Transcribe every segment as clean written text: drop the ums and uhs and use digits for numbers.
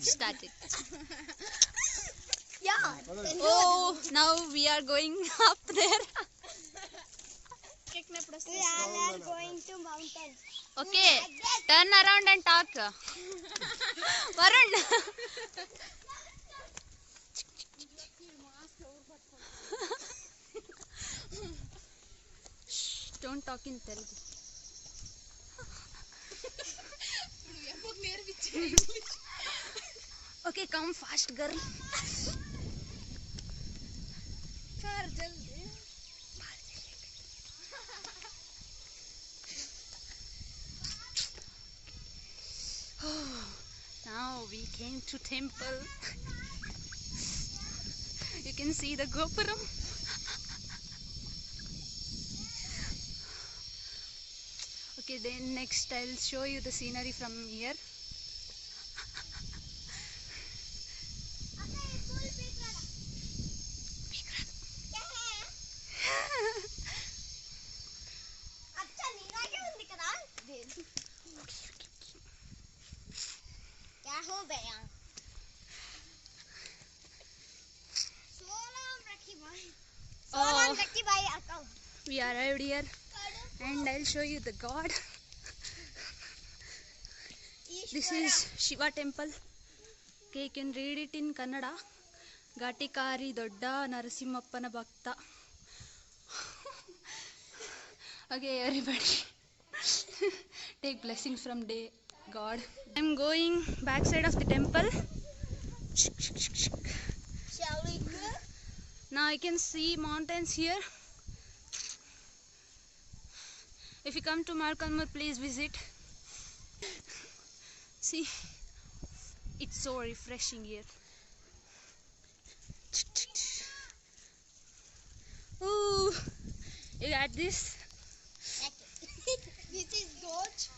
Start it. Yeah. Oh, now we are going up there. We are going to mountain. Okay, turn around and talk. Varun. Shh, don't talk in Telugu. Okay, come fast, girl. Now we came to temple. You can see the Gopuram. Okay, then next I'll show you the scenery from here. Oh, we arrived here and I'll show you the god. This is Shiva temple. Okay, you can read it in Kannada. Gatikari Dodda Narasimhappana Bhakta. Okay, everybody. Take blessings from God. I'm going backside of the temple. Shall we go? Now I can see mountains here. If you come to Markalmur, please visit. See, it's so refreshing here. Ooh, you got this? This is goat.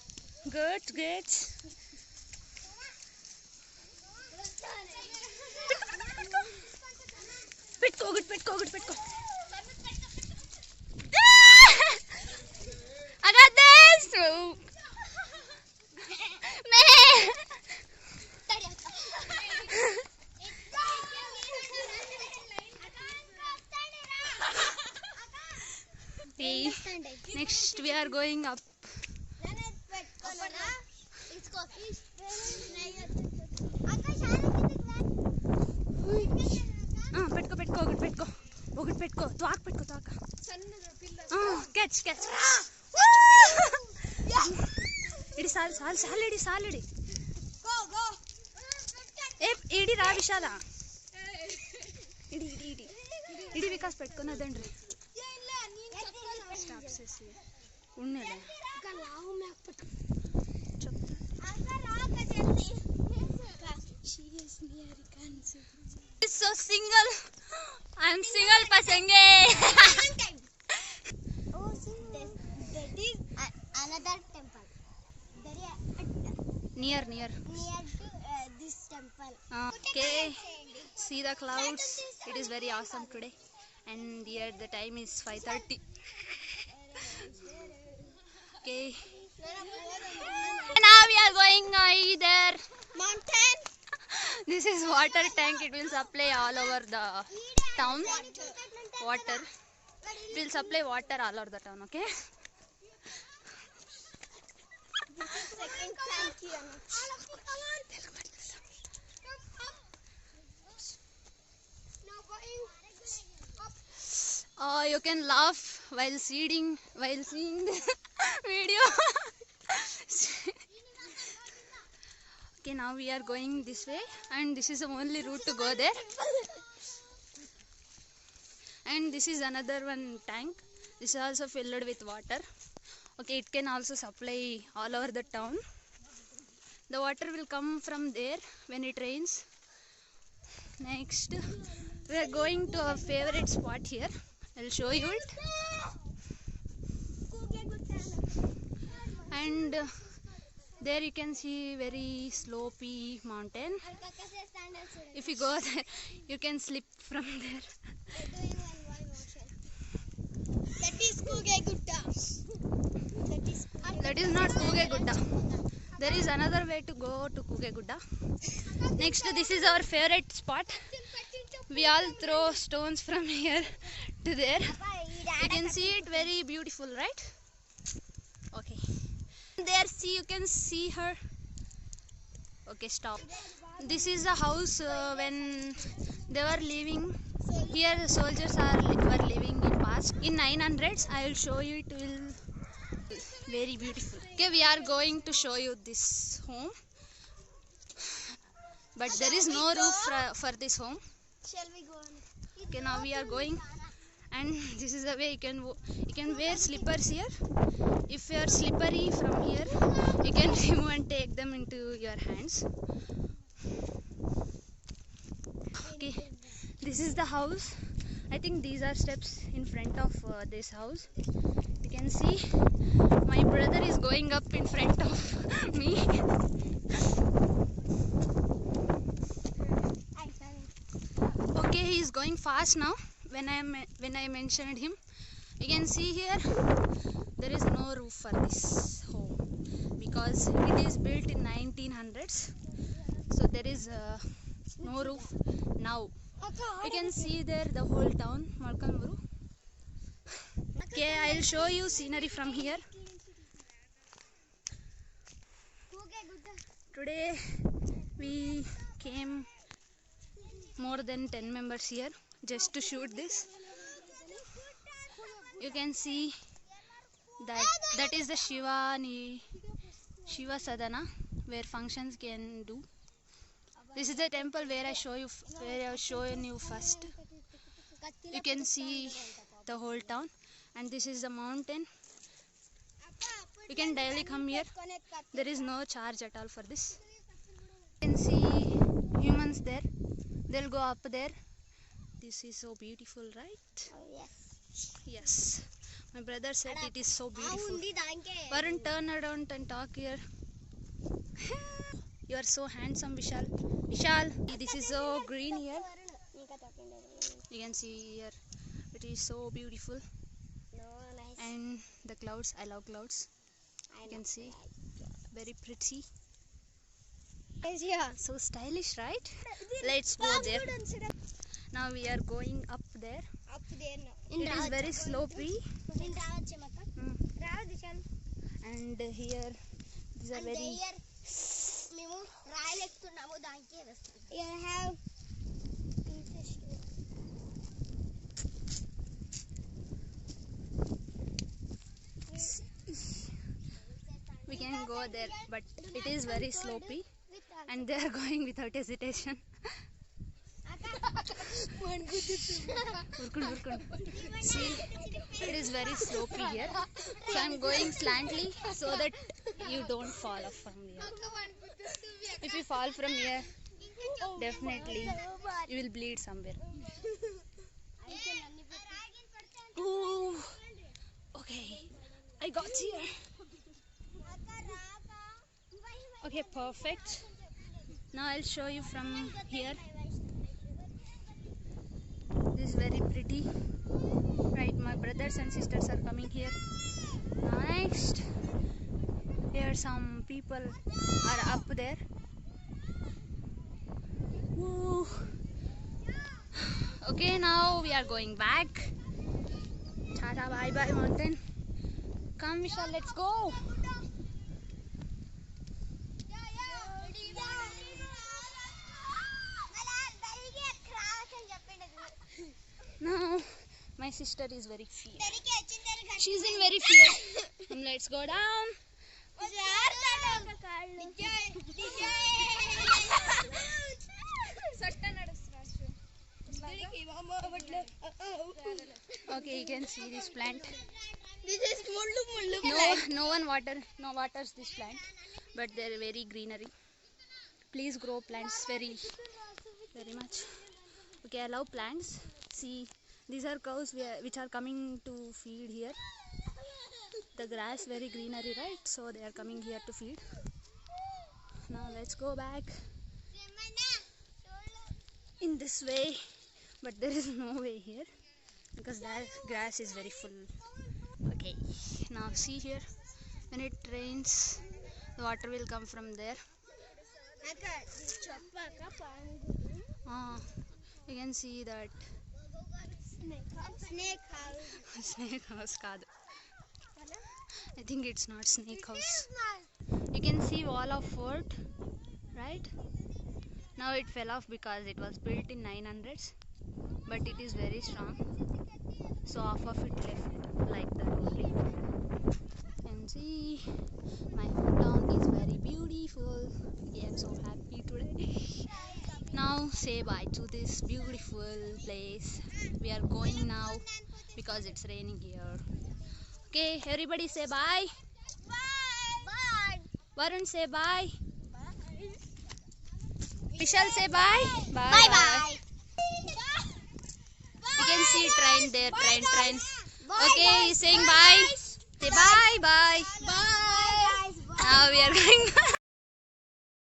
Good, good. Petko. I got this! Okay. Next we are going up. పెట్టుకో తాక్ పెట్టుకో తాక catch ఇడి సాలిడి ఇడి రా విశాల ఇడి వికాస్ పెట్టుకుని అదండ్రి ఉన్నలే so single. I am single pasenge. Oh, that is another temple. Near to this temple. Okay, see the clouds. It is very awesome today, and here the time is 5:30. Okay, now we are going either mountain. This is water tank. It will supply all over the town. Water. It will supply water all over the town. Okay. Second tank here. You can laugh while seeing the video. Okay, now we are going this way, and this is the only route to go there. And this is another one tank. This is also filled with water. Okay, it can also supply all over the town. The water will come from there when it rains. Next, we are going to our favorite spot here. I'll show you it. And there you can see very slopey mountain. If you go there, you can slip from there. That is Kuge Gutta. That is not Kuge Gutta. There is another way to go to Kugegudda. Next, this is our favorite spot. We all throw stones from here to there. You can see it very beautiful, right? Okay. There, see, you can see her. Okay, stop. This is a house when they were living. Here the soldiers were living in past. In 900s, I will show you. It will very beautiful. Okay, we are going to show you this home. But there is no roof for this home. Shall we go on? Okay, now we are going. And this is the way you can wear slippers here. If you are slippery from here, you can remove and take them into your hands. Okay, this is the house. I think these are steps in front of this house. You can see my brother is going up in front of me. Okay, he is going fast now. When I mentioned him, you can see here there is no roof for this home because it is built in 1900s. So there is no roof now. You can see there the whole town, Malkalmuru. Okay, I will show you scenery from here. Today we came more than 10 members here just to shoot this. You can see that is the Shiva Sadhana where functions can do. This is the temple where I have shown you first. You can see the whole town, and this is the mountain. You can daily come here. There is no charge at all for this. You can see humans there. They'll go up there. This is so beautiful, right? Yes. Yes. My brother said it is so beautiful. Varun, turn around and talk here. You are so handsome, Vishal. Vishal, this is so green here. You can see here. It is so beautiful. And the clouds, I love clouds. You can see. Very pretty. Yeah. So stylish, right? Let's go there. Now we are going up there. Up there now. It is very slopey. And here these are very. You have We can go there, but it is very slopey, and they are going without hesitation. See, it is very slopey here. So I am going slantly so that you don't fall off from here. If you fall from here, definitely you will bleed somewhere. Ooh, okay, I got here. Okay, perfect. Now I'll show you from here. This is very pretty. Right, my brothers and sisters are coming here. Next, here some people are up there. Woo. Okay, now we are going back. Tata, bye bye mountain. Come Vishal, let's go. Now my sister is very fierce. She's in very fear. Let's go down. Okay, you can see this plant. No one waters this plant, but they're very greenery. Please grow plants very much. Okay, I love plants. See, these are cows which are coming to feed here. The grass very greenery, right? So they are coming here to feed. Now let's go back in this way, but there is no way here because that grass is very full. Okay, now see here, when it rains The water will come from there. You can see that Snake house. snake house kaadu. I think it's not snake house. You can see wall of fort, right? Now it fell off because it was built in 900s, but it is very strong. So half of it left like that only. And see, my hometown is very beautiful. Yeah, I'm so happy today. Now say bye to this beautiful place. We are going now because it's raining here. Okay, everybody say bye. Bye. Varun say bye. Bye. Vishal say bye. Bye bye. You can see train there, train. Bye, Okay, guys. he's saying bye. Say bye, bye. Bye. Now we are going.